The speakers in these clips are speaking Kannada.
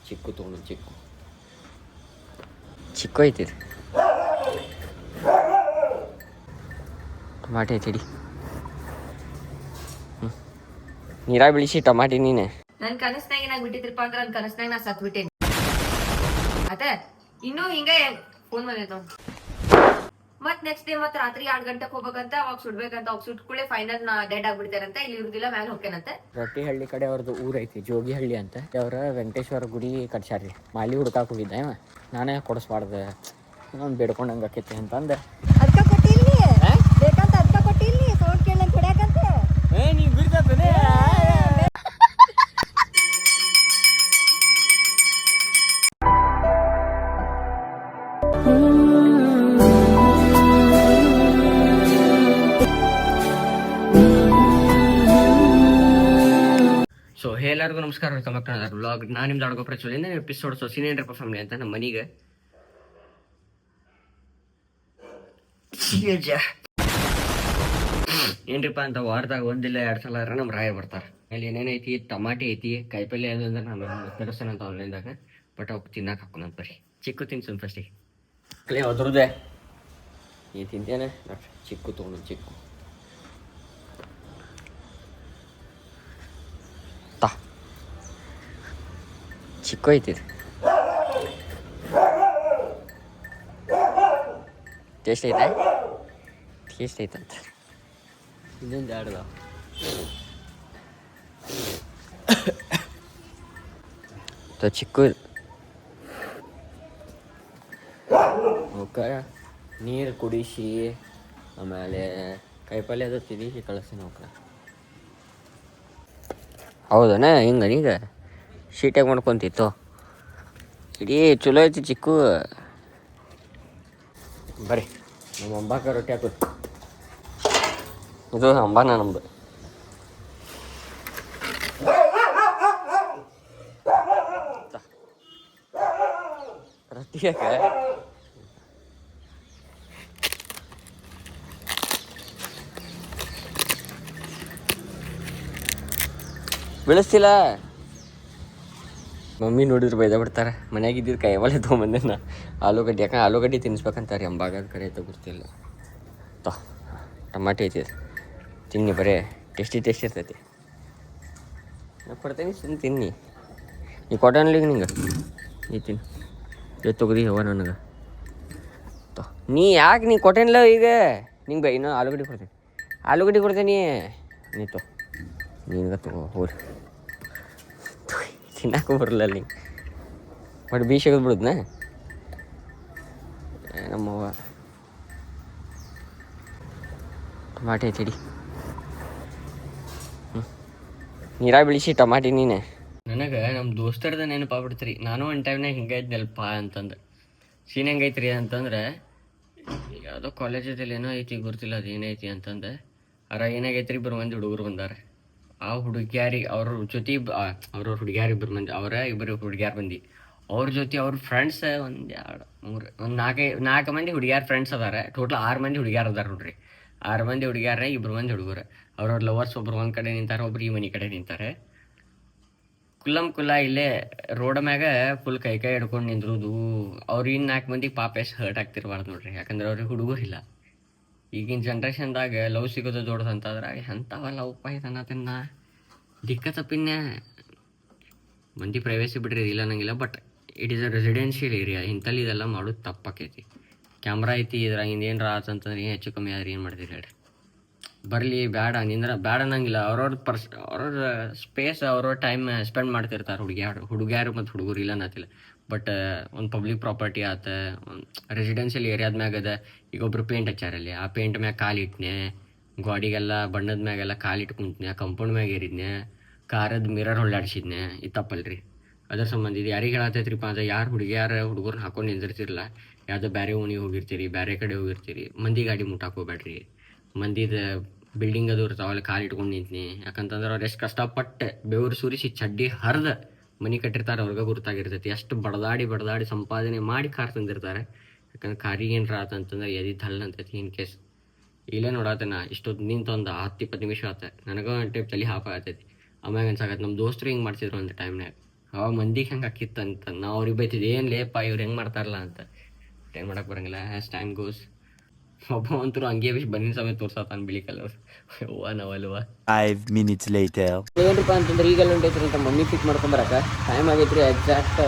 ಚಿಕ್ಕು ತೊಗೊಂಡು ಚಿಕ್ಕು ಐತಿ ಟಮಾಟೆ ಐತಿ ನೀರಾಗ ಬೆಳಿಸಿ ಟಮಾಟಿ ನೀನೆ. ನನ್ ಕನಸ್ನಾಗ ಏನಾಗ್ ಬಿಟ್ಟಿದ್ರಪ್ಪ ಅಂದ್ರ ನನ್ ಕನಸ್ನಾಗ ನಾ ಸತ್ ಬಿಟ್ಟೇನಿ. ಅದ ಇನ್ನೂ ಹಿಂಗ ಫೋನ್ ಬಂದೈತ. ಮತ್ ನೆಕ್ಸ್ಟ್ ಡೇ ಮತ್ ರಾತ್ರಿ 2 ಗಂಟೆಗೆ ಹೋಗ್ಬೇಕಂತ, ಅವಾಗ ಸುಡ್ಬೇಕಂತ. ಅವಾಗ ಸುಟ್ಕೂಳೆ ಫೈನಲ್ ನಾ ಡೆಡ್ ಆಗ್ಬಿಡ್ತೇನಂತ. ಇಲ್ಲಿ ಇರುದಿಲ್ಲ, ಮ್ಯಾಲ ಹೋಗ್ತೇನಂತೆ. ರೊಟ್ಟಿಹಳ್ಳಿ ಕಡೆ ಅವ್ರದ್ದು ಊರ್ ಐತಿ, ಜೋಗಿಹಳ್ಳಿ ಅಂತ. ಅವ್ರ ವೆಂಕಟೇಶ್ವರ ಗುಡಿ ಕಟ್ಸ್ಯಾರ್ರಿ. ಮಾಲಿ ಹುಡ್ಕಾಕ್ ಹೋಗಿದ್ದೆ, ನಾನೇ ಕೊಡಿಸ್ಬಾರ್ದು ಇನ್ನೊಂದು ಬೇಡ್ಕೊಂಡಂಗೆ ಆಕೈತಿ ಅಂತಂದೆ. ಅದಕ್ಕ ಕೊಟ್ಟಿಲ್ನಿ ಬೇಕಂತ, ಅದಕ್ಕ ಕೊಟ್ಟಿಲ್ನಿ ಸೌಂಡ್ ಕೇಳಂತ ಹೊಡ್ಯಾಕಂತ. ನೀ ಬಿಡ್ತೇ. ಸೊ ಎಲ್ಲರಿಗೂ ನಮಸ್ಕಾರ, welcome back to another vlog. ನಾನು ನಿಮ್ದು ಅಡ್ಗೋ ಪ್ರಚೋದಿಂದ ಎಪಿಸೋಡ್ ಸೀನಿಯರ್ ಫ್ಯಾಮಿಲಿ ಅಂತ ನಮ್ಮ ಮನೆಗೆ ಏನ್ರಿಪ್ಪ ಅಂತ ವಾರದಾಗ 1 ಇಲ್ಲ 2 ಸಲ ನಮ್ಮ ರಾಯ ಬರ್ತಾರೆ. ಅಲ್ಲಿ ಏನೇನೈತಿ, ಟಮಾಟಿ ಐತಿ, ಕಾಯಿಪಲ್ಲೆ ಅದು ಅಂದ್ರೆ ನಾನು ತರಿಸ್ತೇನಂತ ಆನ್ಲೈನ್ದಾಗ. ಬಟ್ ಅವ್ಕೆ ತಿನ್ನಕ್ಕೆ ಹಾಕೋಣಂತ ಬರ್ರಿ. ಚಿಕ್ಕು ತಿನ್ಸೋಣ ಫಸ್ಟಿಗೆ. ಕ್ಲೇ ಅದ್ರದ್ದೇ ಈ ತಿಂತೇನೆ. ಚಿಕ್ಕು ತೊಗೊಂಡು ಚಿಕ್ಕು ಚಿಕ್ಕು ಐತಿ. ಟೇಸ್ಟ್ ಐತೆ, ಟೇಸ್ಟ್ ಐತಂತ. ಇನ್ನೊಂದು 2 ಚಿಕ್ಕು ಅವಕ್ಕೆ ನೀರು ಕುಡಿಸಿ ಆಮೇಲೆ ಕಾಯಿಪಲ್ಲೆ ಅದು ತಿನ್ನಿಸಿ ಕಳಿಸ್ತೀನಿ ಅವಕ್ಕೆ. ಹೌದಣ್ಣ, ಹಿಂಗ ಶೀಟಾಗಿ ಮಾಡ್ಕೊತಿತ್ತು. ಇಡೀ ಚಲೋ ಐತಿ ಚಿಕ್ಕು. ಬರ್ರಿ ನಮ್ಮ ಅಂಬಾಕ ರೊಟ್ಟಿ ಹಾಕೋದು. ಇದು ಅಂಬಾನ ನಮ್ದು. ರೊಟ್ಟಿ ಯಾಕೆ ಬೆಳೆಸ್ತಿಲ್ಲ? ಮಮ್ಮಿ ನೋಡಿದ್ರು ಬೈದ ಬಿಡ್ತಾರೆ. ಮನ್ಯಾಗ ಇದ್ದಿದ್ದು ಕಾಯಿಪಲ್ಲೆ ತೊಗೊಂಬಂದೆ ನಾ. ಆಲೂಗಡ್ಡೆ, ಯಾಕಂದ್ರೆ ಆಲೂಗಡ್ಡೆ ತಿನ್ನಿಸ್ಬೇಕಂತಾರೆ. ಅಂಬಾಗ ಕರೆ ಗೊತ್ತಿಲ್ಲ. ಟಮಾಟೆ ಐತಿ, ತಿನ್ನಿ, ಬರೇ ಟೇಸ್ಟಿ ಇರ್ತೈತಿ. ನಾ ಕೊಡ್ತೇನೆ, ತಿನ್ನಿ. ನೀ ಕೊಟ್ಟನ್ಲಿಗೆ ನಿಂಗೆ ನೀ ತಿನ್ನು. ತೊಗರಿ ಹವ ನನಗೆ ನೀ ಯಾಕೆ ನೀ ಕೊಟ್ಟೇನಿಲ್ಲ ಈಗ ನಿಂಗೆ ಇನ್ನೂ ಆಲೂಗಡ್ಡೆ ಕೊಡ್ತೇನೆ ನೀ ನಿನ್ಗೆ ತಗೋ ಹೋರಿ. ತಿನ್ನಕ್ಕೂ ಬರಲ್ಲ ಅಲ್ಲಿ ಬಟ್ ಬೀಸಗದು ಬಿಡುದ್ನ ನಮ್ಮವ್ವ. ಟಮಾಟೆ ಐತಿ ನೀರಾಗ ಬೆಳಿಸಿ ಟಮಾಟಿ ನೀನೆ. ನನಗೆ ನಮ್ಮ ದೋಸ್ತರದ ನೆನಪಾಗ್ಬಿಡ್ತೀರಿ. ನಾನು ಒಂದು ಟೈಮ್ನಾಗ ಹಿಂಗೆ ಇದ್ನಲ್ಪ ಅಂತಂದು. ಸೀನ್ ಹೆಂಗೈತ್ರಿ ಅಂತಂದ್ರೆ, ಯಾವುದೋ ಕಾಲೇಜದಲ್ಲಿ ಏನೋ ಐತಿ ಗೊತ್ತಿಲ್ಲ, ಅದು ಏನೈತಿ ಅಂತಂದು. ಏನಾಗೈತ್ರಿ, 2 ಮಂದಿ ಹುಡುಗರು ಬಂದಾರೆ. ಆ ಹುಡುಗಿಯಾರಿಗೆ ಅವ್ರ ಜೊತೆ ಅವ್ರವ್ರ ಹುಡುಗಿಯಾರು 2 ಮಂದಿ, ಇಬ್ಬರು ಹುಡುಗಿಯಾರು ಬಂದು ಅವ್ರ ಜೊತೆ ಅವ್ರ ಫ್ರೆಂಡ್ಸ್ 1 2 3 4 4 ಮಂದಿ ಹುಡುಗಿಯಾರ ಫ್ರೆಂಡ್ಸ್ ಅದಾರೆ. ಟೋಟಲ್ 6 ಮಂದಿ ಹುಡುಗಿಯಾರು ಅದಾರ ನೋಡ್ರಿ. 6 ಮಂದಿ ಹುಡುಗಿಯಾರ, 2 ಮಂದಿ ಹುಡುಗರು. ಅವ್ರವ್ರ ಲವರ್ಸ್ ಒಬ್ರು ಒಂದು ಕಡೆ ನಿಂತಾರೆ, ಒಬ್ರು ಈ ಮನೆ ಕಡೆ ನಿಂತಾರೆ. ಕುಲ್ಲ ಇಲ್ಲೇ ರೋಡ್ ಮ್ಯಾಗ ಫುಲ್ ಕೈ ಹಿಡ್ಕೊಂಡು ನಿಂದ್ರುದು. ಅವ್ರು 4 ಮಂದಿಗೆ ಪಾಪ ಎಷ್ಟು ಹರ್ಟ್ ಆಗ್ತಿರ್ಬಾರ್ದು ನೋಡ್ರಿ. ಯಾಕಂದ್ರೆ ಅವ್ರಿಗೆ ಹುಡುಗರಿಲ್ಲ. ಈಗಿನ ಜನ್ರೇಷನ್ದಾಗ ಲವ್ ಸಿಗೋದು ದೊಡ್ಡದಂತಾದ್ರೆ ಎಂಥವ ಲವ್ ಪಾಯ್ತನ್ನ ದಿಕ್ಕ ತಪ್ಪಿನ ಮಂದಿ ಪ್ರೈವೇಸಿ ಬಿಡ್ರಿ, ಇಲ್ಲ ನಂಗಿಲ್ಲ. But it is a residential area. ಇಂಥಲ್ಲಿ ಇದೆಲ್ಲ ಮಾಡೋದು ತಪ್ಪಾಕೈತಿ. ಕ್ಯಾಮ್ರಾ ಐತಿ, ಇದ್ರಾಗ ಇನ್ನೇನು ಆತಂತಂದ್ರೆ ಏನು ಹೆಚ್ಚು ಕಮ್ಮಿ ಆದ್ರೆ ಏನು ಮಾಡ್ತೀರಿ ಹೇಳ್ರಿ. ಬರಲಿ ಬೇಡ ಬೇಡ ಅನ್ನಂಗಿಲ್ಲ. ಅವ್ರವ್ರ ಸ್ಪೇಸ್, ಅವ್ರವ್ರ ಟೈಮ್ ಸ್ಪೆಂಡ್ ಮಾಡ್ತಿರ್ತಾರೆ ಹುಡುಗಿಯಾರು ಮತ್ತು ಹುಡುಗರು, ಇಲ್ಲ ಅನ್ನತ್ತಿಲ್ಲ. ಬಟ್ ಒಂದು ಪಬ್ಲಿಕ್ ಪ್ರಾಪರ್ಟಿ ಆತ, ರೆಸಿಡೆನ್ಷಿಯಲ್ ಏರಿಯಾದ ಮ್ಯಾಗ ಅದ. ಈಗ ಒಬ್ರು ಪೇಂಟ್ ಹಚ್ಚಾರಲ್ಲಿ, ಆ ಪೇಂಟ್ ಮ್ಯಾಗ ಕಾಲಿಟ್ನೆ, ಗಾಡಿಗೆಲ್ಲ ಬಣ್ಣದ ಮ್ಯಾಗೆಲ್ಲ ಕಾಲಿಟ್ಟು ಕುಂತ್ನೆ, ಕಂಪೌಂಡ್ ಮ್ಯಾಗ ಏರಿದ್ನೆ, ಕಾರದ ಮಿರರ್ ಹೊಳ್ಳಾಡ್ಸಿದ್ನೆ. ಇದು ತಪ್ಪಲ್ರಿ. ಅದ್ರ ಸಂಬಂಧ ಇದು ಯಾರಿಗೆ ಹೇಳತ್ತೈತ್ರಿಪ್ಪ ಅಂದ್ರೆ, ಯಾರು ಹುಡುಗರನ್ನ ಹಾಕೊಂಡು ನಿಂದಿರ್ತಿರಲ್ಲ, ಯಾವುದೋ ಬೇರೆ ಓಣಿಗೆ ಹೋಗಿರ್ತೀರಿ, ಬೇರೆ ಕಡೆ ಹೋಗಿರ್ತೀರಿ, ಮಂದಿ ಗಾಡಿ ಮುಟ್ಟಾಕ್ ಹೋಗ್ಬೇಡ್ರಿ. ಮಂದಿದ ಬಿಲ್ಡಿಂಗ್ ಅದು ಇರ್ತಾವಲ್ಲ, ಕಾಲು ಇಟ್ಕೊಂಡು ನಿಂತ್ನಿ. ಯಾಕಂತಂದ್ರೆ ಅವ್ರು ಎಷ್ಟು ಕಷ್ಟಪಟ್ಟು ಬೆವರು ಸುರಿಸಿ ಚಡ್ಡಿ ಹರಿದು ಮನೆ ಕಟ್ಟಿರ್ತಾರೆ. ಅವ್ರಿಗೆ ಗುರುತಾಗಿರ್ತೈತಿ ಎಷ್ಟು ಬಡದಾಡಿ ಸಂಪಾದನೆ ಮಾಡಿ ಕಾರ್ ತಂದಿರ್ತಾರೆ. ಯಾಕಂದ್ರೆ ಕಾರಿಗೆ ಏನರ ಆತಂತಂದ್ರೆ ಎದಿದ್ದು ಹಲ್ಲ ಅಂತೈತಿ. ಇನ್ ಕೇಸ್ ಇಲ್ಲೇ ನೋಡತ್ತೇನ ಇಷ್ಟೊತ್ತು ನಿಂತೊಂದು 10-20 ನಿಮಿಷ ಆತ. ನನಗೂ ಒಂದು ಟೈಪ್ ತಲೆ ಹಾಪ ಆಗ್ತೈತಿ. ಆಮ್ಯಾಗ ಅನ್ಸಾಕತ್ತೆ ನಮ್ಮ ದೋಸ್ತರು ಹಿಂಗೆ ಮಾಡ್ತಿದ್ರು ಒಂದು ಟೈಮ್ನಾಗ. ಅವಾಗ ಮಂದಿಗೆ ಹೆಂಗೆ ಆಕಿತ್ತು ಅಂತ ನಾವು ಅವ್ರಿಗೆ ಬೈತಿದ್ವಿ ಏನು ಲೇಪ ಇವ್ರು ಹೆಂಗೆ ಮಾಡ್ತಾರಲ್ಲ ಅಂತ. ಏನು ಮಾಡಕ್ಕೆ ಬರಂಗಿಲ್ಲ. ಆ್ಯಸ್ ಟೈಮ್ ಗೋಸ್ ಒಬ್ಬ ಅಂತೂ ಹಂಗೆ ಬನ್ನಿ ಸಮೇತ ತೋರ್ಸತ್ತಾನ ಬಿಳಿ ಕಲರ್. ಅವ್ವ ನಾವಲ್ವ 5 minutes later. ಏನಪ್ಪ ಅಂತಂದ್ರೆ ಈಗೆಲ್ಲ ಹೊಂಟೈತ್ರಿ ಅಂತ ಮಮ್ಮಿ ಪಿಕ್ ಮಾಡ್ಕೊಂಬರಕ್ಕೆ ಟೈಮ್ ಆಗೈತ್ರಿ. ಎಕ್ಸಾಕ್ಟ್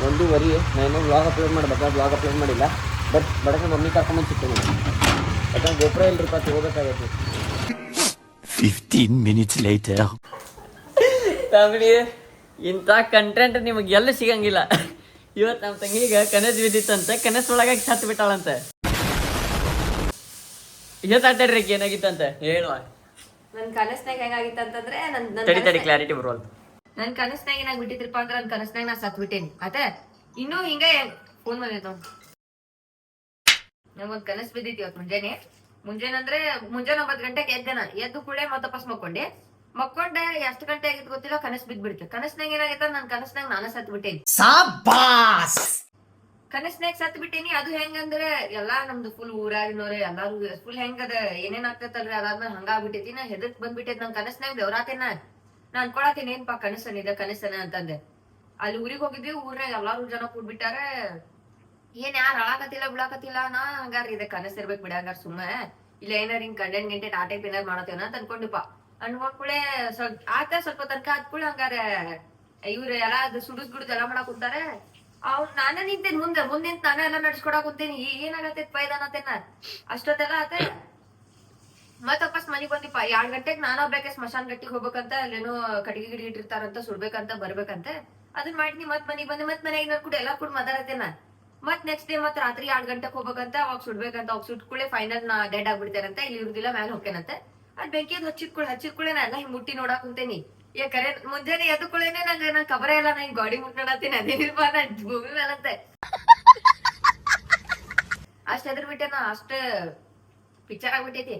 1:30. ನಾನು ವ್ಲಾಗ್ ಅಪ್ಲೋಡ್ ಮಾಡ್ಬೇಕಾ, ವ್ಲಾಗ್ ಅಪ್ಲೋಡ್ ಮಾಡಿಲ್ಲ. ಬಟ್ ಬಡಕ ಮಮ್ಮಿ ಕರ್ಕೊಂಬಂದು ಸಿಗ್ತೇನೆ. ಯಾಕಂದ್ರೆ ಗೋಪುರ ಇಲ್ರಿಪ್ಪ ತಗೋಬೇಕಾಗೈತಿ. 15 minutes later. ತಂಗಡಿ ಇಂಥ ಕಂಟೆಂಟ್ ನಿಮಗೆ ಎಲ್ಲ ಸಿಗಂಗಿಲ್ಲ. ಇವತ್ತು ನಮ್ಮ ತಂಗಿಗೆ ಕನಸು ಬಿದ್ದಿತ್ತಂತೆ, ಕನಸು ಒಳಗಾಗಿ ಸತ್ತು ಬಿಟ್ಟಾಳಂತೆ. ಇವತ್ತಾಡ್ರಿ ಏನಾಗಿತ್ತಂತೆ ಹೇಳುವ. ನನ್ ಕನಸ್ನಾಗ ಹೆಂಗಾಗಿತ್ತು ಅಂತಂದ್ರೆ ತಡಿ ಕ್ಲಾರಿಟಿ ಬರುವಲ್. ನನ್ ಕನಸ್ನಾಗ ಏನಾಗ್ ಬಿಟ್ಟಿದ್ರಪ್ಪ ಅಂದ್ರ ನನ್ ಕನಸ್ನಾಗ ನಾ ಸತ್ ಬಿಟ್ಟೇನಿ. ಆತ ಇನ್ನೂ ಹಿಂಗೆ ಫೋನ್ ಬಂದೈತ ನಂಗೊಂದ್ ಕನಸ್ ಬಿದ್ದಿತ್ತು ಇವತ್ತು ಮುಂಜಾನೆ ಅಂದ್ರೆ ಮುಂಜಾನೆ 9 ಗಂಟೆಗೆ ಎದ್ದು ಕೂಡಲೇ ಮತ್ತಪ್ಪ ಮಕ್ಕೊಂಡೆ ಎಷ್ಟು ಗಂಟೆ ಆಗಿತ್ತು ಗೊತ್ತಿಲ್ಲ, ಕನಸ್ ಬಿದ್ಬಿಡ್ತೆ. ಕನಸ್ನಾಗ ಏನಾಗೈತ ನನ್ ಕನಸ್ನಾಗ ನಾನ ಸತ್ ಬಿಟ್ಟೇನಿ. ಕನಸ್ನಾಗ ಸತ್ ಬಿಟ್ಟೇನಿ. ಅದು ಹೆಂಗಂದ್ರೆ ಎಲ್ಲಾ ನಮ್ದು ಫುಲ್ ಊರಾಗಿನವ್ರೆ ಎಲ್ಲಾರು ಫುಲ್ ಹೆಂಗದ ಏನೇನ್ ಆಗ್ತೈತಲ್ರಿ ಅದಾದ್ಮೇಲೆ ಹಂಗಾಗ್ಬಿಟ್ಟೈತಿ. ನಾ ಹೆದರ್ಕ್ ಬಂದ್ಬಿಟ್ಟೈತಿ. ನನ್ ಕನಸ್ನಾಗ ಬೆವ್ರಾತೇನ ನಾ ಅನ್ಕೊಳತೇನೆ ಏನ್ಪಾ ಕನಸನ ಅಂತಂದೆ. ಅಲ್ಲಿ ಊರಿಗೆ ಹೋಗಿದ್ವಿ. ಊರ್ನಾಗ ಎಲ್ಲಾರು ಜನ ಕೂಡ್ಬಿಟ್ಟಾರ. ಏನ್ ಯಾರು ಅಳಾಕತಿಲ್ಲ ಬಿಡಾಕತಿಲ್ಲ. ನಾ ಹಂಗಾರ ಇದೆ ಕನಸ್ ಇರ್ಬೇಕು ಬಿಡಂಗಾರ ಸುಮ್ಮ ಇಲ್ಲ ಏನಾರ ಹಿಂಗ್ ಕಂಟೆಂಟ್ ಗಿಂಟೆಂಟ್ ಆ ಟೈಪ್ ಏನಾರು ಮಾಡತ್ತೇನ ಅಂತ ಅನ್ಕೊಂಡಿಪ್ಪ. ಅನ್ಕೊಂಡ್ಕೂಳೆ ಸ್ವಲ್ಪ ತನಕ ಆದ್ಕೂಳೆ ಹಂಗಾರ ಇವ್ರು ಎಲ್ಲಾ ಸುಡುದ್ ಗುಡುದ್ ಎಲ್ಲಾ ಮಾಡಕ್ ಕುಂತಾರೆ. ನಾನೇ ನಿಂತೇನಿ ಮುಂದೆ ನಿಂತ ನಾನೇ ಎಲ್ಲಾ ನಡ್ಸ್ಕೊಡಕ್ ಕುಂತೇನಿ. ಏನಾಗತ್ತೈತ್ ಪೈದಾನತೇನ ಅಷ್ಟೊತ್ತೆಲ್ಲ ಆತೆ. ಮತ್ ವಾಪಸ್ ಮನಿಗ್ ಬಂದಿಪ್ಪ. 2 ಗಂಟೆಗೆ ನಾನು ಬೇಕೆ ಸ್ಮಶಾನ್ ಗಟ್ಟಿಗೆ ಹೋಗ್ಬೇಕಂತ ಅಲ್ಲೇನೋ ಕಟ್ಟಿಗೆ ಗಿಡಿ ಇಟ್ಟಿರ್ತಾರಂತ ಸುಡ್ಬೇಕಂತ ಬರ್ಬೇಕಂತ ಅದನ್ ಮಾಡಿದ್ನಿ. ಮತ್ ಮನಿಗ್ ಬಂದೆ. ಮತ್ ಮನೆಯಾಗ ಕೂಡ ಎಲ್ಲಾ ಕೂಡ ಮಾತಾಡತ್ತೇನ. ಮತ್ ನೆಕ್ಸ್ಟ್ ಡೇ ಮತ್ ರಾತ್ರಿ 2 ಗಂಟೆಗೆ ಹೋಗ್ಬೇಕಂತ ಅವಾಗ ಸುಡ್ಬೇಕಂತ. ಅವಾಗ ಸುಟ್ಕೂಳೆ ಫೈನಲ್ ನಾ ಡೆಡ್ ಆಗ್ಬಿಡ್ತೇನಂತ. ಇಲ್ಲಿ ಇರುದಿಲ್ಲ ಮ್ಯಾಲ ಹೋಗ್ತೇನಂತೆ. ಅದ್ ಬೆಂಕಿಯದ್ ಹಚ್ಚಿದ್ಕೂಳೆ ನಾ ಎಲ್ಲ ಹಿಂಗ್ ಮುಟ್ಟಿ ನೋಡಾಕ್ ಕುಂತೇನಿ. ಕರೆ ಮುಂಜಾನೆ ಎದ್ದುಕೂಳೆನೆ ನಂಗ್ ಕಬರ ಎಲ್ಲ ನಾ ಗಾಡಿ ಮುಟ್ಟಾಡತ್ತೀನಿ. ಅದೇನಿಲ್ಪ ನಾ ಭೂಮಿ ಮೇಲಂತೆ ಅಷ್ಟ್ ಎದ್ರ ಬಿಟ್ಟೆ ನಾ. ಅಷ್ಟ ಪಿಕ್ಚರ್ ಆಗ್ಬಿಟ್ಟೈತಿ.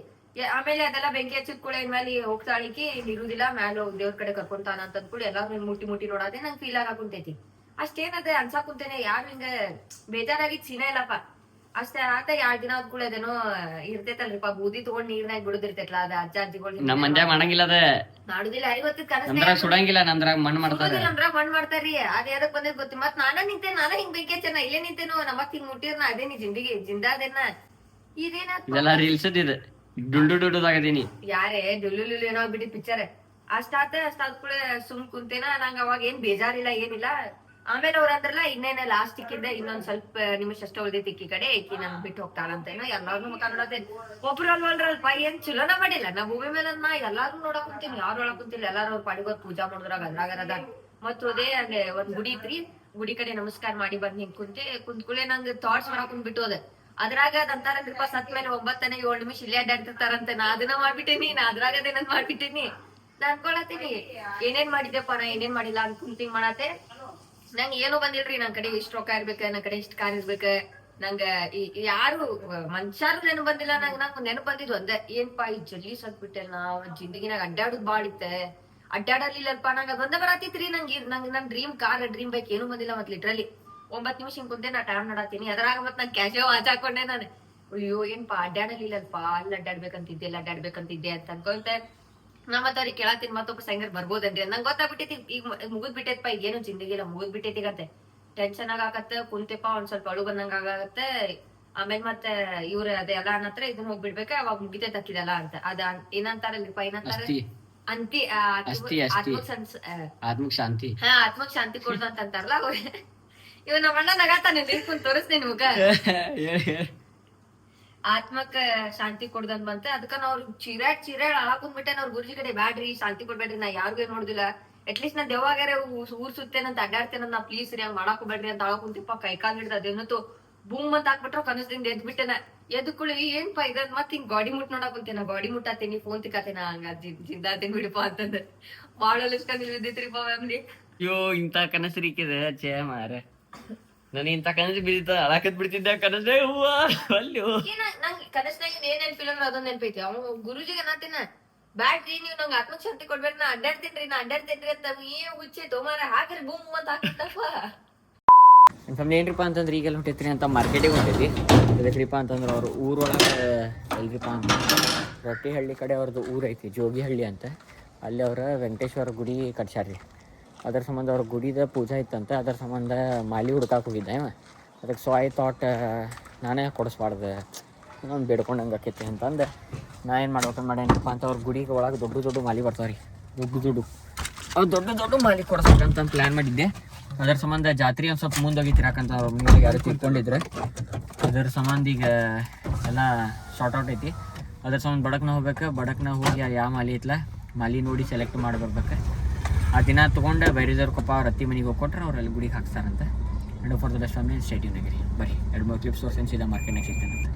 ಆಮೇಲೆ ಅದೆಲ್ಲ ಬೆಂಕಿ ಹಚ್ಚಿದ ಕೂಡ ಮೇಲೆ ಹೋಗ್ತಾಳಿಕಿ ಇರುದಿಲ್ಲ ಮ್ಯಾಲ ದೇವ್ರ ಕಡೆ ಕರ್ಕೊಂತಾನ ಅಂತ ಕೂಡ ಎಲ್ಲಾರು ಮುಟ್ಟಿ ನೋಡಾದೆ ನಂಗೆ ಫೀಲ್ ಆಗಾಕುಂತೈತಿ. ಅಷ್ಟೇನದ ಅನ್ಸಾಕ್ ಕುಂತೇನೆ. ಯಾರು ಹಿಂಗ ಬೇಜಾರಾಗಿದ್ ಸೀನ ಇಲ್ಲಪ್ಪ. ಅಷ್ಟೇ ಆತ 2 ದಿನ ಆದ್ ಕೂಡ ಅದೇನೋ ಇರ್ತೈತಲ್ರಿಪ್ಪ ಬೂದಿ ತಗೊಂಡ್ ನೀರ್ನಾಗ ಬಿಡುದಿರ್ತೈತಲ್ಲ ಅದ ಅಜ್ಜಿಗಳು ನಮ್ಮ ಮಂದ್ಯಾಗ ಮಾಡಂಗಿಲ್ಲ. ಅದ ಮಾಡುದಿಲ್ಲ. ಯಾರಿಗ ಗೊತ್ತಿದ್ ನಮ್ದ್ರಾಗ ಸುಡಂಗಿಲ್ಲ. ನಮ್ದ್ರಾಗ ಮಣ್ಣು ಮಾಡ್ತಾರೆ. ನಮ್ದ್ರಾಗ ಮಣ್ಣ್ ಮಾಡ್ತಾರ್ರಿ. ಅದ್ ಯಾದಕ್ ಬಂದಿದ್ ಗೊತ್ತಿ. ಮತ್ ನಾನ ಹಿಂಗ್ ಬೆಂಕಿ ಹಚ್ಚನ ಇಲ್ಲೇ ನಿಂತೇನೋ ನಮತ್ ಹಿಂಗ್ ಮುಟ್ಟಿರ್ನ ಅದೇನಿ ಜಿಂದಾದೇನ ಇದೆಲ್ಲ ರೀಲ್ಸ್ ಇದೆ. ಡುಲ್ಡುದಾಗದೀನಿ ಯಾರೇ ಡುಲ್ಲು ಏನೋ ಬಿಟ್ಟಿದ್ ಪಿಕ್ಚರ್. ಅಷ್ಟಾದ್ ಕೂಡ ಸುಮ್ ಕುಂತೇನ. ನಂಗ ಅವಾಗ ಏನ್ ಬೇಜಾರಿಲ್ಲ ಏನಿಲ್ಲ. ಆಮೇಲೆ ಅವ್ರ ಅಂದ್ರಲ್ಲ ಇನ್ನೇನ ಲಾಸ್ಟ್ ಇಕ್ಕಿದ್ದ ಇನ್ನೊಂದ್ ಸ್ವಲ್ಪ ನಿಮಿಷ ಅಷ್ಟ ಉಳ್ದೈತಿ ಇಕ್ಕಿ ಕಡೆ ಈಕಿ ನನ್ ಬಿಟ್ಟು ಹೋಗ್ತಾಳಂತೇನೋ. ಎಲ್ಲಾರು ಮುಖ ನೋಡತ್ತೇನ್. ಒಬ್ರು ಅಲ್ವಲ್ರಲ್ಪ ಏನ್ ಚಲೋನ ಮಾಡಿಲ್ಲ. ನಾ ಭೂಮಿ ಮೇಲೆ ನಾ ಎಲ್ಲಾರು ನೋಡಕ್ ಕುಂತೀನಿ. ಯಾರು ಒಳಕ್ ಕುಂತಿಲ್ಲ. ಎಲ್ಲಾರು ಅವ್ರ ಪಾಡಿಗೋದ್ ಪೂಜಾ ಮಾಡಿದ್ರಾಗ ಅದ್ರಾಗರದ ಮತ್ ಹೋದೆ. ಅಲ್ಲಿ ಒಂದ್ ಗುಡಿ ಇತ್ರಿ. ಗುಡಿ ಕಡೆ ನಮಸ್ಕಾರ ಮಾಡಿ ಬಂದ್ ಹಿಂಗ್ ಕುಂತ್ಕೂಳೆ ನಂಗೆ ಥಾಟ್ಸ್ ಬರಾಕ್ ಕುಂದ್ಬಿಟ್ಟು ಹೋದೆ. ಅದ್ರಾಗ ಅದಂತಾರಲ್ರಿಪ್ಪ ಸತ್ ಮೇಲೆ 9 7 ನಿಮಿಷ ಇಲ್ಲೇ ಅಡ್ಡಾಡ್ತಿರ್ತಾರಂತೆ. ನಾ ಅದನ್ನ ಮಾಡ್ಬಿಟ್ಟೇನಿ. ನಾ ಅದ್ರಾಗ ಅದೇನಂದ್ ಮಾಡ್ಬಿಟ್ಟೇನಿ. ನಾ ಅನ್ಕೊಳತೀನಿ ಏನೇನ್ ಮಾಡಿದ್ದೆಪ್ಪ ನಾ ಏನೇನ್ ಮಾಡಿಲ್ಲ ಅನ್ಕುಂತಿಂಗ್ ಮಾಡತ್ತೆ. ನಂಗ್ ಏನು ಬಂದಿಲ್ರಿ. ನನ್ ಕಡೆ ಇಷ್ಟ ರೊಕ್ಕ ಇರ್ಬೇಕ, ನನ್ ಕಡೆ ಇಷ್ಟ ಕಾರ್ ಇರ್ಬೇಕ. ನಂಗ ಯಾರು ಮನುಷ್ಯಾರು ನೆನಪು ಬಂದಿಲ್ಲ. ನಂಗ್ ನೆನಪು ಬಂದಿದ್ ಒಂದೇ ಏನ್ಪಾ ಈ ಜಲ್ದಿ ಸತ್ ಬಿಟ್ಟೆ. ನಾವ್ ಜಿಂದಗಿನಾಗ ಅಡ್ಡಾಡುದ್ ಬಾಳಿತ್ತೆ. ಅಡ್ಡಾಡಲಿಲ್ಲಲ್ಪ ನಂಗ ಅದೊಂದೇ ಬರತ್ತಿತ್ರಿ. ನನ್ ಡ್ರೀಮ್ ಬೈಕ್ ಏನು ಬಂದಿಲ್ಲ. ಮತ್ ಲಿಟ್ರಲಿ 9 ನಿಮಿಷ ಹಿಂಗ್ ಕುಂತೆ ನಾ ಟೈಮ್ ನಡಾತೀನಿ. ಅದ್ರಾಗ ಮತ್ ನನ್ ಕ್ಯಾಶೋ ವಾಚ್ ಹಾಕೊಂಡೆ ನಾನು. ಅಯ್ಯೋ ಏನ್ಪಾ ಅಡ್ಡಾಡಲಿಲ್ಲಲ್ಪ ಅಲ್ಲಿ ಅಡ್ಡಾಡ್ಬೇಕಂತಿದ್ದೆ ಅಂತ ಅನ್ಕೊಂತ ನಾ ಮತ್ ಅವ್ರಿಗೆ ಕೇಳತ್ತೀನಿ ಮತ್ತೊಬ್ಬ ಸಂಗರ್ ಬರ್ಬೋದನ್ರಿ. ನಂಗೆ ಗೊತ್ತಾಗ್ಬಿಟ್ಟೈತಿ ಈಗ ಮುಗಿದ್ ಬಿಟ್ಟೈತಪ್ಪ. ಈಗೇನು ಜಿಂದಗಿ ಇಲ್ಲ ಮುಗಿದ್ ಬಿಟ್ಟೈತಿಗಂತೆ. ಟೆನ್ಷನ್ ಆಗಾಕತ್ತ ಕುಂತೆಪ್ಪ. ಒಂದ್ ಸ್ವಲ್ಪ ಅಳು ಬಂದಂಗ ಆಗತ್ತೆ. ಆಮೇಲೆ ಮತ್ತೆ ಇವ್ರ ಅದೆಲ್ಲ ಅನ್ನತ್ರ ಇದನ್ನ ಹೋಗ್ಬಿಡ್ಬೇಕ ಅವಾಗ ಮುಗಿತೈತ್ ಹಾಕಿದಲ್ಲ ಅಂತ. ಅದ ಏನಂತಾರಲ್ರಿಪ್ಪ ಏನಂತಾರ ಅಂತಿ ಆತ್ಮಕ್ ಶಾಂತಿ. ಆತ್ಮಕ್ ಶಾಂತಿ ಕೊಡ್ದು ಅಂತ ಅಂತಾರಲ್ಲ ಅವ್ರ. ಇವ್ ನಮ್ಮ ಅಣ್ಣ ನಗಾತಾನೆ ನಿಂತ್ಕೊಂಡ್ ತೋರಿಸ್ತೀನಿ ಮುಖ. ಆತ್ಮಕ್ ಶಾಂತಿ ಕೊಡ್ದಂತ ಬಂತ. ಅದಕ್ಕ ನಾವ್ ಚಿರಾಡ್ ಅಳಾಕುಂದ್ಬಿಟ್ಟೆ. ಅವ್ರ ಗುರುಜಿ ಕಡೆ ಬ್ಯಾಡ್ರಿ ಶಾಂತಿ ಕೊಡ್ಬೇಡ್ರಿ. ನಾ ಯಾರಿಗೂ ಏನ್ ನೋಡುದಿಲ್ಲ. ಅಟ್ಲೀಸ್ಟ್ ನಾ ದೆವ್ವಾಗಾರ ಊರ್ ಸುತ್ತೇನಂತ ಅಡ್ಡಾಡ್ತೇನಂತ. ನಾ ಪ್ಲೀಸ್ ರೀ ಹಂಗ್ ಮಾಡಾಕ್ ಹೋಗ್ಬೇಡ್ರಿ ಅಂತ ಅಳಾಕುಂತಿಪ್ಪ. ಕೈಕಾಲ್ ಹಿಡ್ದ ಅದೇನತ್ತು ಬೂಮ್ ಅಂತ ಹಾಕ್ಬಿಟ್ರ ಕನಸದಿಂದ ಎದ್ಬಿಟ್ಟೆನ. ಎದ್ಕುಳಿ ಏನ್ಪಾ ಇದ್ ಮತ್ ಹಿಂಗ್ ಗಾಡಿ ಮುಟ್ ನೋಡಾಕ್ ಕುಂತೇನ. ಗಾಡಿ ಮುಟ್ಟಾತೇನಿ ಫೋನ್ ತಿಕ್ಕಾತೇನ. ಹಂಗ ಜಿಂದಾತೇನ್ ಬಿಡಪಾ ಅಂತಂದ ಬಾಳ ಬಿದ್ದಿತ್ರಿಪ್ಪ ಫ್ಯಾಮಿಲಿ. ಅಯ್ಯೋ ಇಂತ ಕನಸು ರೀಕಿದೆ ಚೇ ಮಾರ. ನನಗೆ ಇಂತ ಕನಸು ಬಿದ್ದಿತ್ತ ಅಳಾಕತ್ ಬಿಡ್ತಿದ್ದೆ. ಕನಸೇ ಹೂವ ಅಲ್ಲಿ ನಂಗೆ ಕನಸ್ನಾಗ ಏನೇನ್ ಫಿಲಮ್ ಅದೊಂದ್ ನೆನ್ಪೈತಿ. ಅವ್ನು ಗುರುಜಿಗೆ ನಾತೇನ ಬ್ಯಾಡ್ರಿ ನೀವ್ ನಂಗೆ ಆತ್ಮಕ್ ಶಾಂತಿ ಕೊಡ್ಬೇಡ್ರಿ. ನಾ ಅಡ್ಡಾಡ್ತೇನ್ರಿ ಅಂತ ಏನ್ ಹುಚ್ಚೆ ತೋಮಾರ ಹಾಕ್ರಿ ಬೂಮ್ ಅಂತ ಹಾಕಿತ್ತಪ್ಪ. ಫ್ಯಾಮಿಲಿ ಏನ್ರಿಪ್ಪ ಅಂತಂದ್ರೆ ಈಗೆಲ್ಲ ಹೊಂಟೈತ್ರಿ ಅಂತ ಮಾರ್ಕೆಟಿಗೆ ಹೊಂಟೈತಿ. ಎದಕ್ರಿಪ್ಪ ಅಂತಂದ್ರೆ ಅವ್ರು ಊರೊಳಗೆ ಎಲ್ರಿಪ್ಪ ಅಂತ ರೊಟ್ಟಿಹಳ್ಳಿ ಕಡೆ ಅವ್ರದ್ದು ಊರು ಐತಿ ಜೋಗಿಹಳ್ಳಿ ಅಂತ. ಅಲ್ಲಿ ಅವ್ರ ವೆಂಕಟೇಶ್ವರ ಗುಡಿ ಕಟ್ಸ್ಯಾರ್ರಿ. ಅದ್ರ ಸಂಬಂಧ ಅವ್ರ ಗುಡಿದ ಪೂಜೆ ಇತ್ತಂತೆ, ಅದ್ರ ಸಂಬಂಧ ಮಾಲಿ ಹುಡ್ಕಕ್ಕೆ ಹೋಗಿದ್ದೆ ಇವ. ಅದಕ್ಕೆ ಸೊ ಐ ಥಾಟ್ ನಾನೇ ಕೊಡಿಸ್ಬಾರ್ದು, ಇನ್ನೊಂದು ಬೇಡ್ಕೊಂಡಂಗೆ ಆಕೈತಿ ಅಂತಂದು ನಾ ಏನು ಮಾಡ್ಬೇಕಂತ ಮಾಡೇನಪ್ಪ ಅಂತ ಅವ್ರ ಗುಡಿಗೆ ಒಳಗೆ ದೊಡ್ಡ ದೊಡ್ಡ ಮಾಲಿ ಬರ್ತಾವೆ ರೀ, ಅವು ದೊಡ್ಡ ಮಾಲಿ ಕೊಡಿಸ್ಬೇಕಂತ ಪ್ಲ್ಯಾನ್ ಮಾಡಿದ್ದೆ. ಅದ್ರ ಸಂಬಂಧ ಜಾತ್ರೆ ಒಂದು ಸ್ವಲ್ಪ ಮುಂದೋಗಿತ್ತು, ಯಾಕಂತ ಅವ್ರ ಮನೆಗೆ ಯಾರು ತಿಳ್ಕೊಂಡಿದ್ರೆ ಅದ್ರ ಸಂಬಂಧ ಈಗ ಎಲ್ಲ ಶಾರ್ಟ್ ಔಟ್ ಐತಿ. ಅದ್ರ ಸಂಬಂಧ ಬಡಕ್ನ ಹೋಗ್ಬೇಕು, ಬಡಕ್ನ ಹೋಗಿ ಯಾವ ಮಾಲಿ ಐತ್ಲ ಮಾಲಿ ನೋಡಿ ಸೆಲೆಕ್ಟ್ ಮಾಡಿ ಬರ್ಬೇಕು. ಆ ದಿನ ತೊಗೊಂಡು ಬೈರೇಜರ್ ಕೊಪ್ಪ ಅವ್ರ ಅತ್ತಿ ಮನೆಗೆ ಹೋಗಿ ಕೊಟ್ರೆ ಅವ್ರಲ್ಲಿ ಗುಡಿಗೆ ಹಾಕ್ತಾರಂತೆ. And for the best family ಸ್ಟೇಟಿವ್ನಾಗಿರಿ. ಬರೀ 2-3 ಕ್ಲಿಪ್ಸ್ ತೋರಿಸಿ ಸೀದಾ ಮಾರ್ಕೆಟ್ನಾಗ ಸಿಗ್ತಾನಂತೆ.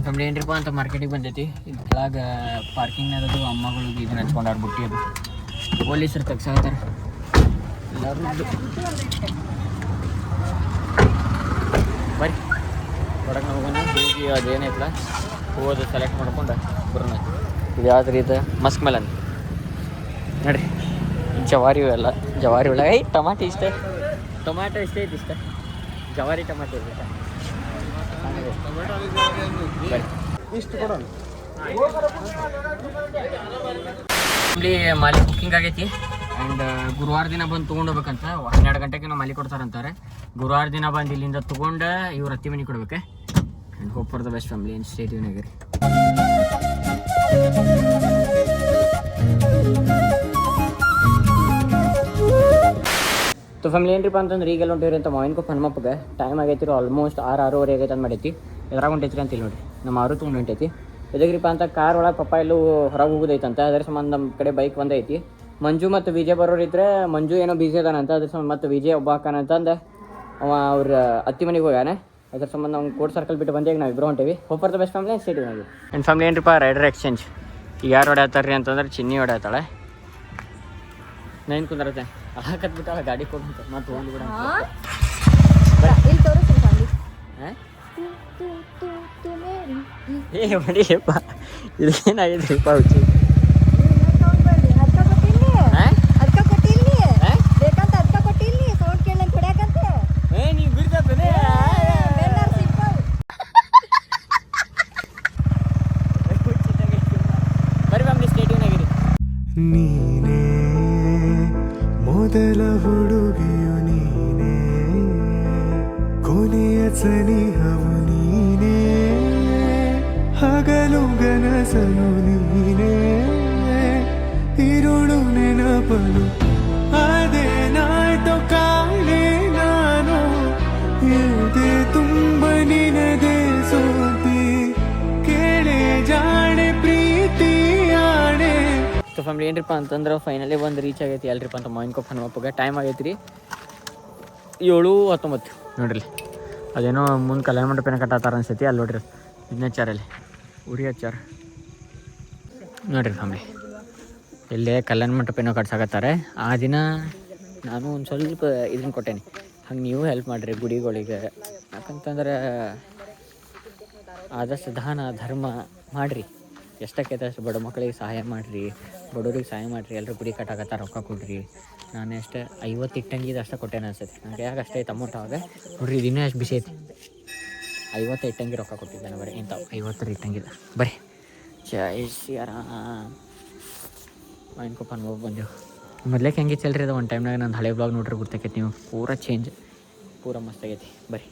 ಫ್ಯಾಮಿಲಿ ಏನ್ರಿಪ್ಪ ಅಂತ ಮಾರ್ಕೆಟಿಗೆ ಬಂದೈತಿ. ಇದು ಕೆಳಗೆ ಪಾರ್ಕಿಂಗ್ನಾಗದು ಅಮ್ಮಗಳಿಗೆ ಇದನ್ನ ಹಚ್ಕೊಂಡಾರ ಬುಟ್ಟಿ ಅದು ಪೊಲೀಸರು ತೆಗ್ಸಾತಾರೆ ಎಲ್ಲರೂ. ಬರ್ರಿ ಹೊರಗೆ ಹೋಗೋಣ, ಹೋಗಿ ಅದೇನೈತಲ್ಲ ಹೂವದು ಸೆಲೆಕ್ಟ್ ಮಾಡ್ಕೊಂಡು ಬರೋಣ. ಇದು ಯಾವ್ದು ರೀ ಇದು ಮಸ್ಕ್ ಮೆಲನ್ ನೋಡಿರಿ, ಜವಾರಿ ಎಲ್ಲ ಜವಾರಿ ಒಳಗೆ ಟಮಾಟೆ ಇಷ್ಟೇ, ಟೊಮ್ಯಾಟೊ ಇಷ್ಟೇ ಐತಿ ಇಷ್ಟ, ಜವಾರಿ ಟಮಾಟೆ ಇರುತ್ತೆ. ಇಲ್ಲಿ ಮಾಲಿ ಬುಕ್ಕಿಂಗ್ ಆಗೈತಿ. ಆ್ಯಂಡ್ ಗುರುವಾರ ದಿನ ಬಂದು ತೊಗೊಂಡೋಗ್ಬೇಕಂತ. 12 ಗಂಟೆಗೆ ನಾವು ಮಾಲಿ ಕೊಡ್ತಾರಂತಾರೆ. ಗುರುವಾರ ದಿನ ಬಂದು ಇಲ್ಲಿಂದ ತೊಗೊಂಡು ಇವ್ರ ಅತ್ತಿ ಮನೆಗೆ ಕೊಡ್ಬೇಕು. And hope for the best family in ಸ್ಟೇಟಿವ್ನಾಗಿರಿ. ಸೊ ಫ್ಯಾಮಿಲಿ ಏನ್ರಿಪ್ಪ ಅಂತಂದ್ರೆ ಈಗೆಲ್ಲ ಹೊಂಟಿವ್ರಿ ಅಂತ ಮಾವಿನಕೊಪ್ಪ ಹನುಮಪ್ಪಗೆ. ಟೈಮ್ ಆಗೈತಿ ಆಲ್ಮೋಸ್ಟ್ 6-6:30 ಆಗೈತೆ ಅಂತ ಮಾಡೈತಿ. ಎದ್ರಾಗ ಹೊಂಟೈತ್ರಿ ಅಂತ ಇಲ್ಲಿ ನೋಡಿ, ನಮ್ಮ 6 ತೊಗೊಂಡು ಹೊಂಟೈತಿ. ಎದಗ್ರಿಪ್ಪ ಅಂತ ಕಾರ್ ಒಳಗೆ ಪಪ್ಪ ಎಲ್ಲೂ ಹೊರಗೆ ಹೋಗೋದೈತಂತ. ಅದ್ರ ಸಂಬಂಧ ನಮ್ಮ ಕಡೆ ಬೈಕ್ ಬಂದೈತಿ. ಮಂಜು ಮತ್ತು ವಿಜಯ್ ಬರೋರಿದ್ರೆ ಮಂಜು ಏನೋ ಬಿಸಿ ಅದಾನಂತ, ಅದ್ರ ಸಂಬಂಧ ಮತ್ತು ವಿಜಯ್ ಒಬ್ಬ ಹಾಕಾನಂತಂದು ಅವ ಅವ್ರ ಅತ್ತಿ ಮನೆಗೆ ಹೋಗ್ಯಾನ. ಅದ್ರ ಸಂಬಂಧ ಅವ್ನು ಕೋರ್ಟ್ ಸರ್ಕಲ್ ಬಿಟ್ಟು ಬಂದಾಗ ನಾವು ಇಬ್ಬರು ಹೊಂಟೇವಿ. Hope for the best family ಸ್ಟೇಟಿವ್ ಆಗಿ. ಆ್ಯಂಡ್ ಫ್ಯಾಮಿಲಿ ಏನ್ರಿಪ್ಪ ರೈಡರ್ ಎಕ್ಸ್ಚೇಂಜ್. ಈಗ ಯಾರು ಹೊಡ್ಯಾತಾರ ರೀ ಅಂತಂದ್ರೆ ಚಿನ್ನಿ ಹೊಡ್ಯಾತಾಳೆ. ನೈನ್ ಕುಂದರತ್ತೆ ಹಾಕತ್ಬಿಟ್ಟು ಆ ಗಾಡಿ ಕೊಡ್ಬಿಟ್ಟು ಮತ್ತೆ ಹೋಗ್ಬಿಡ ಏ ಮಾಡಿಯಪ್ಪ ಇದೇನಾಗಿದ್ರಿಪ್ಪ ಹುಚ್ಚಿ. ನೀವು ಬಿಡ್ತಾನೆ ಬರೀ ಫ್ಯಾಮಿಲಿ ಸ್ಟೇಟಿವ್ನಾಗಿರಿ. ನೀನೇ ಮೊದಲ ಹುಡುಗಿಯು ನೀನೇ, ಕೊನೆಯ ಸನಿಹವು ನೀನೇ, ಹಗಲು ಗನಸಲು ನೀನೇ, ಇರುಳು ನೆನಪಲು ಅದೇ ನಾಟೋ ಕಾಣೆ ನಾನು, ಎದೆ ತುಂಬ ನಿನದೇ ಸೋತಿ ಕೇಳೆ ಜಾಣೆ ಪ್ರೀತಿ ಆಣೆ. ಸೊ ಫ್ಯಾಮಿಲಿ ಏನ್ರಿಪ್ಪ ಅಂತಂದ್ರೆ ಫೈನಲಿ ಬಂದು ರೀಚ್ ಆಗೈತಿ ಅಲ್ರಿಪ್ಪ ಅಂತ ಮಾವಿನಕೊಪ್ಪ ಹನುಮಪ್ಪಗೆ. ಟೈಮ್ ಆಗೈತಿ ರೀ 7:19 ನೋಡ್ರಿ. ಅದೇನೋ ಮುಂದೆ ಕಲ್ಯಾಣ ಮಂಟಪನ ಕಟ್ಟಾತಾರ ಅನ್ಸೈತಿ, ಅಲ್ಲಿ ನೋಡ್ರಿ ಇದನ್ನ ಹಚ್ಚಾರಲ್ಲಿ ಉರಿ ಹಚ್ಚಾರ ನೋಡ್ರಿ ಫ್ಯಾಮಿಲಿ. ಇಲ್ಲೇ ಕಲ್ಯಾಣ ಮಂಟಪನೋ ಕಟ್ಸಾಕತ್ತಾರೆ. ಆ ದಿನ ನಾನು ಒಂದು ಸ್ವಲ್ಪ ಇದನ್ನ ಕೊಟ್ಟೇನಿ, ಹಂಗೆ ನೀವು ಹೆಲ್ಪ್ ಮಾಡಿರಿ ಗುಡಿಗಳಿಗೆ. ಯಾಕಂತಂದ್ರೆ ಆದಷ್ಟು ದಾನ ಧರ್ಮ ಮಾಡಿರಿ, ಎಷ್ಟಕ್ಕೈತೆ ಅಷ್ಟು ಬಡ ಮಕ್ಕಳಿಗೆ ಸಹಾಯ ಮಾಡಿರಿ, ಬಡವ್ರಿಗೆ ಸಹಾಯ ಮಾಡಿರಿ. ಎಲ್ಲರೂ ಗುಡಿ ಕಟ್ಟಾಕತ್ತಾರ ರೊಕ್ಕ ಕೊಡ್ರಿ. ನಾನು ಅಷ್ಟೇ 50 ಇಟ್ಟಂಗಿದು ಅಷ್ಟೇ ಕೊಟ್ಟೇನೆ ಅನ್ಸುತ್ತೆ ನನಗೆ. ಯಾಕೆ ಅಷ್ಟೇ ಐತೆ ಅಮೌಂಟ್ ಅವಾಗ ನೋಡ್ರಿ, ಇನ್ನೂ ಅಷ್ಟು ಬಿಸಿ ಐತಿ. 50 ಇಟ್ಟಂಗಿ ರೊಕ್ಕ ಕೊಟ್ಟಿದ್ದಾನೆ ಬರೀ ಇಂಥವು 50 ಇಟ್ಟಂಗಿಲ್ಲ. ಬರ್ರಿ ಜೈ ಶ್ರೀರಾಮ್. ಮಾವಿನಕೊಪ್ಪ ಹನುಮಪ್ಪ ಬಂದೆವು. ಮೊದ್ಲೇಕೆ ಹೆಂಗಿತ್ತು ಹೇಳ್ರಿ ಅದು ಒಂದು ಟೈಮ್ನಾಗ ನಾನು ಹಳೆ ಬ್ಲಾಗ್ ನೋಡ್ರಿ ಗೊತ್ತಾಕೈತಿ ನೀವು. ಪೂರ ಚೇಂಜ್, ಪೂರ ಮಸ್ತ್ ಆಗೈತಿ. ಬರ್ರಿ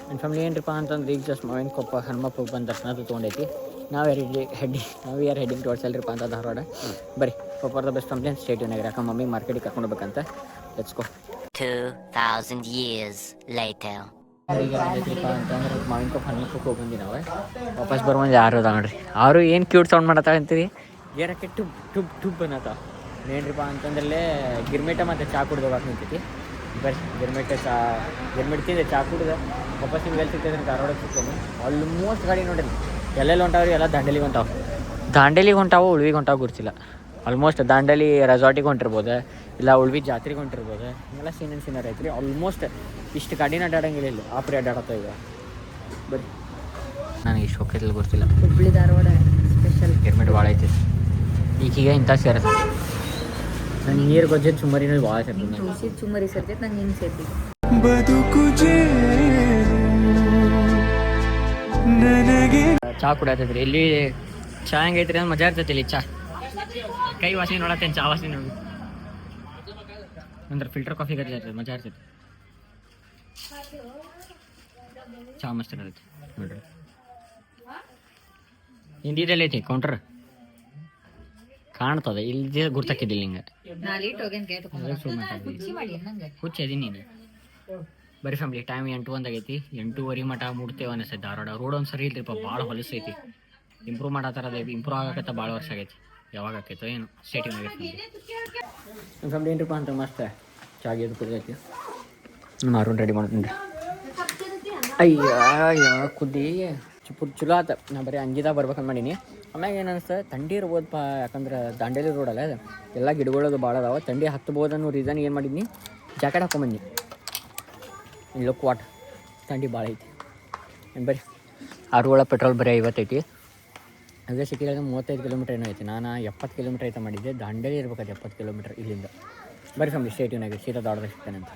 ನನ್ನ ಫ್ಯಾಮಿಲಿ ಏನ್ರಿಪ್ಪ ಅಂತಂದ್ರೆ ಈಗ ಜಸ್ಟ್ ಮಾವಿನಕೊಪ್ಪ ಹನುಮಪ್ಪಗೆ ಬಂದು ದರ್ಶನ ತೊಗೊಂಡೈತಿ. ನಾವು ಆರ್ ಹೆಡ್ಡಿಂಗ್ ಟುವರ್ಡ್ಸ್ ಅಲ್ರಿಪ್ಪ ಅಂತ ಧಾರವಾಡ. ಬರೀ ಫಾರ್ ದ ಬೆಸ್ಟ್ ಫ್ಯಾಮಿಲಿ ಸ್ಟೇಟಿವ್ನಾಗ. ಯಾಕೆ ಮಮ್ಮಿ ಮಾರ್ಕೆಟಿಗೆ ಕರ್ಕೊಂಡು ಹೋಗ್ಬೇಕಂತ. Let's go. 2000 years later. ಈಗ ಏನೈತಿಪ್ಪ ಅಂತಂದ್ರೆ ಮಾವಿನಕೊಪ್ಪ ಹನುಮಪ್ಪಕ್ಕೆ ಹೋಗಿ ಬಂದು ನಾವು ವಾಪಸ್ ಬರುವಂದು ಯಾರು ಅದ ನೋಡ್ರಿ. ಅವರು ಏನು ಕ್ಯೂಟ್ ಸೌಂಡ್ ಮಾಡತ್ತಾವ ಅಂತೀರಿ, ಏರಕ್ಕೆ ಟುಬ್ ಟುಬ್ ಟುಬ್ ಅನ್ನತ್ತಾವ. ಏನ್ರಿಪ್ಪ ಅಂತಂದ್ರಲ್ಲೇ ಗಿರ್ಮಿಟ ಮತ್ತು ಚಾ ಕುಡ್ದು ಹೋಗಕ್ಕೆ ನಿಂತೈತಿ. ಬರ್ರಿ ಗಿರ್ಮಿಟ್ ತಿಂದೆ ಚಾ ಕುಡ್ದು ವಾಪಸ್ ನಿಮ್ಗೆ ಎಲ್ಲಿ ಸಿಗ್ತದೆ ಧಾರವಾಡಕ್ಕೆ ಸಿಗ್ತದೆ. ಆಲ್ಮೋಸ್ಟ್ ಗಾಡಿ ನೋಡಿರಿ ಎಲ್ಲೆಲ್ಲಿ ಹೊಂಟಾವ್ರಿ, ಎಲ್ಲ ದಾಂಡೇಲಿಗೆ ಹೊಂಟಾವು ಉಳ್ವಿಗೆ ಹೊಂಟಾವು ಗುರ್ತಿಲ್ಲ. ಆಲ್ಮೋಸ್ಟ್ ದಾಂಡೇಲಿ ರೆಸಾರ್ಟಿಗೆ ಹೊಂಟಿರ್ಬೋದು, ಇಲ್ಲ ಉಳ್ವಿ ಜಾತ್ರೆಗೆ ಹೊಂಟಿರ್ಬೋದು. ಹಿಂಗೆಲ್ಲ ಸೀನರ್ ಐತ್ರಿ. ಆಲ್ಮೋಸ್ಟ್ ಇಷ್ಟು ಗಾಡಿನ ಅಡ್ಡಾಡಂಗಿಲ್ಲ, ಇಲ್ಲಿ ಆಪ್ರಿ ಅಡ್ಡಾಡತ್ತವ ಈಗ. ಬರ್ರಿ ನನಗೆ ಇಷ್ಟು ಹೋಗ್ತಿಲ್ಲ ಗೊತ್ತಿಲ್ಲ. ಹುಬ್ಳಿ ಧಾರವಾಡ ಸ್ಪೆಷಲ್ ಗಿರ್ಮಿಟ್ ಭಾಳ ಐತಿ ಈಗೀಗ ಇಂಥ ಸೇರ್ತದೆ. ನಂಗೆ ನೀರು ಗೊಜ್ಜು ಚುಮ್ಮರಿನೂ ಭಾಳ ಸೇರ್ತದೆ. ಹುಸಿ ಚುಮ್ಮರಿ ಸೇರ್ತೈತೆ ನಂಗೆ ಹಿಂಗೆ ಸೇರ್ತಿದ್ದೆ. ಬದುಕು ನನಗೆ ಚಹಾ ಕುಡಿಯತ್ತೈತ್ರಿ ಇಲ್ಲಿ. ಚಹಾ ಹೆಂಗೈತ್ರಿ ಅಂದ್ರೆ ಮಜಾ ಇರ್ತೈತಿ ಇಲ್ಲಿ. ಚಹಾ ಕೈ ವಾಸನೆ ನೋಡತ್ತೇನೆ, ಚಹಾ ವಾಸನೆ ನೋಡಿ ಅಂದ್ರೆ ಫಿಲ್ಟರ್ ಕಾಫಿ ಗಟ್ಲೆ ಇರ್ತದೆ, ಮಜಾ ಇರ್ತೈತಿ. ಚಹಾ ಮಸ್ತ್ ಇರ್ತೈತಿ ನೋಡ್ರಿ. ಹಿಂದಿದಲ್ಲಿ ಐತಿ ಕೌಂಟ್ರ್ ಕಾಣ್ತದೆ, ಇಲ್ಲಿ ಗುರ್ತಾಕಿದ್ದಿಲ್ಲ ಹಿಂಗೆ. ಹುಚ್ಚದೀನಿ ನೀನು. ಬರೀ ಫ್ಯಾಮಿಲಿ ಟೈಮ್ 8 ಆಗೈತಿ. 8:30 ಮಟ ಮುಟ್ತೇವೆ ಅನಿಸ್ತೈತಿ ಧಾರವಾಡ. ರೋಡ್ ಒಂದು ಸರಿ ಇಲ್ರಿಪ್ಪ, ಭಾಳ ಹೊಲಸೈತಿ. ಇಂಪ್ರೂವ್ ಮಾಡತ್ತಾರದ, ಇಂಪ್ರೂವ್ ಆಗಕತ್ತ ಭಾಳ ವರ್ಷ ಆಗೈತಿ. ಯಾವಾಗ ಆಕೈತೋ ಏನು ಸ್ಟೇಟಿಂಗ್ ಆಗೈತಿ. ನಮ್ಮ ಫ್ಯಾಮಿಲಿ ಏನ್ರಿಪ್ಪ ಅಂತ ಮಸ್ತ್ ಚಾಗಿ ಅದು ಕುದಿದೈತಿ. ಮಾರು ರೆಡಿ ಮಾಡ್ತೀನಿ ರೀ. ಅಯ್ಯ ಕುದ್ದಿ ಚಲೋ ಆತ. ನಾ ಬರೀ ಅಂಜಿದಾಗ ಬರ್ಬೇಕಂತ ಮಾಡೀನಿ. ಆಮ್ಯಾಗ ಏನು ಅನಿಸ್ತು, ಥಂಡಿ ಇರ್ಬೋದಪ್ಪ, ಯಾಕಂದ್ರೆ ದಾಂಡೇಲಿ ರೋಡ್ ಅಲ್ಲ, ಎಲ್ಲ ಗಿಡಗಳದು ಭಾಳ ಅದಾವ, ಥಂಡಿ ಹತ್ಬೋದು ಅನ್ನೋ ರೀಸನ್ ಏನು ಮಾಡಿದ್ನಿ, ಜಾಕೆಟ್ ಹಾಕೊಂಬಂದು ಲುಕ್ ವಾಟ್ ಥಂಡಿ ಭಾಳ ಐತಿ. ಏನು ಬರ್ರಿ ಆರುಗಳ ಪೆಟ್ರೋಲ್ ಬರೀ 50 ಐತಿ. ಅದೇ ಸಿಕ್ಕಿದಾಗ 35 ಕಿಲೋಮೀಟ್ರ್ ಏನೋ ಐತಿ. ನಾನು 70 ಕಿಲೋಮೀಟ್ರ್ ಐತೆ ಮಾಡಿದ್ದೆ. ದಾಂಡೇಲಿ ಇರ್ಬೇಕಾದ್ರೆ 70 ಕಿಲೋಮೀಟ್ರ್ ಇಲ್ಲಿಂದ. ಬರೀ ಫ್ಯಾಮಿಲಿ ಸ್ಟೇಟಿವ್ನಾಗ ಸೀದಾ ದಾಡ್ದಾಗ ಸಿಗ್ತಾನೆ ಅಂತ.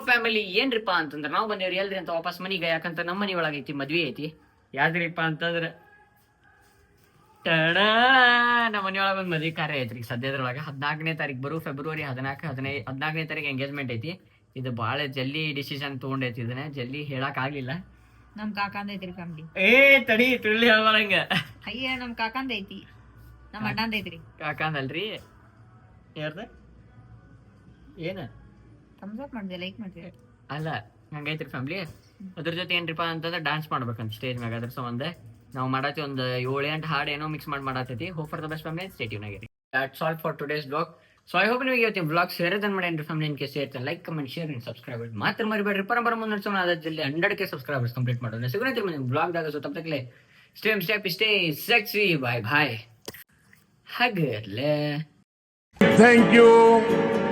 ಫ್ಯಾಮಿಲಿ ಏನ್ರಿಪ್ಪ ಅಂತಂದ್ರೆ ನಾವು ಬಂದೇವ್ರಿ ಎಲ್ರಿ ಅಂತ ವಾಪಸ್ ಮನೆಗೆ. ಯಾಕಂತ ನಮ್ಮ ಮನೆ ಒಳಗೈತಿ ಮದ್ವೆ ಐತಿ. ಯಾವ್ದ್ರಿಪ್ಪ ಅಂತಂದ್ರೆ ನಮ್ಮ ಮನೆಯೊಳಗೆ ಒಂದು ಮದುವೆ ಕಾರ್ಯ ಐತ್ರಿ ಸದ್ಯದ್ರೊಳಗೆ. 14ನೇ ತಾರೀಕು ಬರೋ ಫೆಬ್ರವರಿ 14ನೇ ತಾರೀಕು ಎಂಗೇಜ್ಮೆಂಟ್ ಐತಿ. ಇದು ಭಾಳ ಜಲ್ದಿ ಡಿಸಿಷನ್ ತೊಗೊಂಡೈತಿ. ಇದನ್ನ ಜಲ್ದಿ ಹೇಳಕ್ ಆಗ್ಲಿಲ್ಲ. ನಮ್ ಕಾಕಂದ ಐತ್ರಿ ಫ್ಯಾಮಿಲಿ. ತಡಿ ತುಳ್ಳಿ ಹೇಳ್ಬಾರಂಗ. ಅಯ್ಯ ನಮ್ ಕಾಕಂದ ಐತಿ, ನಮ್ ಅಣ್ಣಂದ ಐತ್ರಿ. ಕಾಕಂದಲ್ರಿ ಯಾರ್ದ ಏನ ಥಮ್ಸ್ ಅಪ್ ಮಾಡಿದೆ, ಲೈಕ್ ಮಾಡಿದೆ. ಅಲ್ಲ ಹಂಗೈತ್ರಿ ಫ್ಯಾಮಿಲಿ. ಅದ್ರ ಜೊತೆ ಏನ್ರಿಪ್ಪ ಅಂತಂದ್ರೆ ಡ್ಯಾನ್ಸ್ ಮಾಡ್ಬೇಕಂತ ಸ್ಟೇಜ್ ಮ್ಯಾಗ. ಅದ್ರ ಸಂಬಂಧ ನಾವು ಮಾಡತ್ತಿ ಒಂದು 7-8 ಹಾಡು ಏನೋ ಮಿಕ್ಸ್ ಮಾಡತ್ತೈತಿ. Hope for the best family, ಸ್ಟೇಟಿವ್ನಾಗಿರಿ. That's all for today's blog. So I hope ನಿಮಗೆ ಇವತ್ತಿನ ಬ್ಲಾಗ್ ಸೇರಿದನ್ ಮಾಡಿ ಫ್ಯಾಮಿಲಿ. ಇನ್ ಕೇಸ್ ಸೇರ್ತಾನೆ like comment share and subscribe ಮಾತ್ರ ಮರಿಬೇಡ್ರಿ. ಪರಂಪರ ಮುಂದೆ ಅದ ಜಲ್ದಿ 100K ಸಬ್ಸ್ಕ್ರೈಬರ್ಸ್ ಕಂಪ್ಲೀಟ್ ಮಾಡೋಣ. ಸಿಗೋಣ ಬ್ಲಾಗ್ದಾಗ. ಸೊ ತಪ್ಪಲೆ ಸ್ಟೇ ಸೆಕ್ಸಿ. ಬಾಯ್ ಹಗರ್ಲೆ. Thank you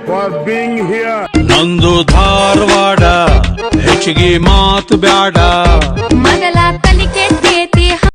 for being here. ನಂದು ಧಾರವಾಡ ಹೆಚ್ಚಿಗೆ ಮಾತು ಬ್ಯಾಡ. ಮೊದಲ